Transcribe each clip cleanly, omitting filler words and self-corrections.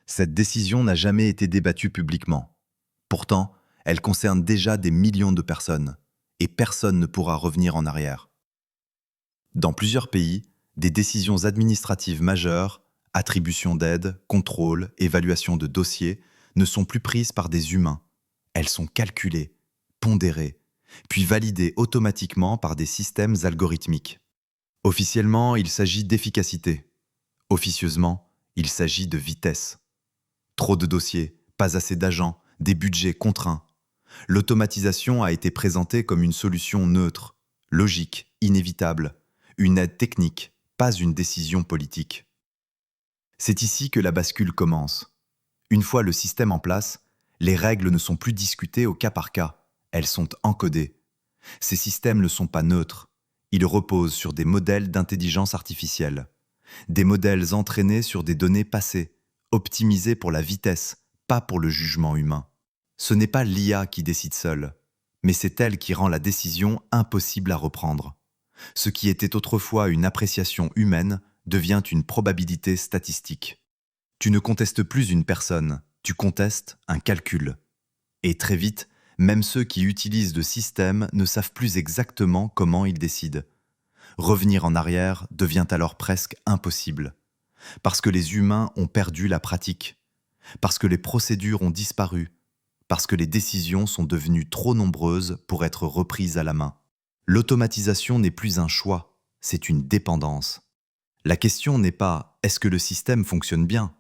Cette décision n'a jamais été débattue publiquement. Pourtant, elle concerne déjà des millions de personnes, et personne ne pourra revenir en arrière. Dans plusieurs pays, des décisions administratives majeures, attribution d'aide, contrôle, évaluation de dossiers, ne sont plus prises par des humains. Elles sont calculées, pondérées, puis validées automatiquement par des systèmes algorithmiques. Officiellement, il s'agit d'efficacité. Officieusement, il s'agit de vitesse. Trop de dossiers, pas assez d'agents, des budgets contraints. L'automatisation a été présentée comme une solution neutre, logique, inévitable, une aide technique, pas une décision politique. C'est ici que la bascule commence. Une fois le système en place, les règles ne sont plus discutées au cas par cas, elles sont encodées. Ces systèmes ne sont pas neutres, ils reposent sur des modèles d'intelligence artificielle, des modèles entraînés sur des données passées, optimisés pour la vitesse, pas pour le jugement humain. Ce n'est pas l'IA qui décide seule, mais c'est elle qui rend la décision impossible à reprendre. Ce qui était autrefois une appréciation humaine devient une probabilité statistique. Tu ne contestes plus une personne, tu contestes un calcul. Et très vite, même ceux qui utilisent le système ne savent plus exactement comment ils décident. Revenir en arrière devient alors presque impossible. Parce que les humains ont perdu la pratique. Parce que les procédures ont disparu. Parce que les décisions sont devenues trop nombreuses pour être reprises à la main. L'automatisation n'est plus un choix, c'est une dépendance. La question n'est pas « est-ce que le système fonctionne bien ?»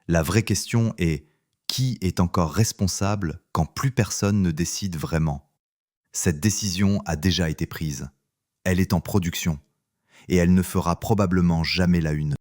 La vraie question est « qui est encore responsable quand plus personne ne décide vraiment ?» Cette décision a déjà été prise. Elle est en production. Et elle ne fera probablement jamais la une.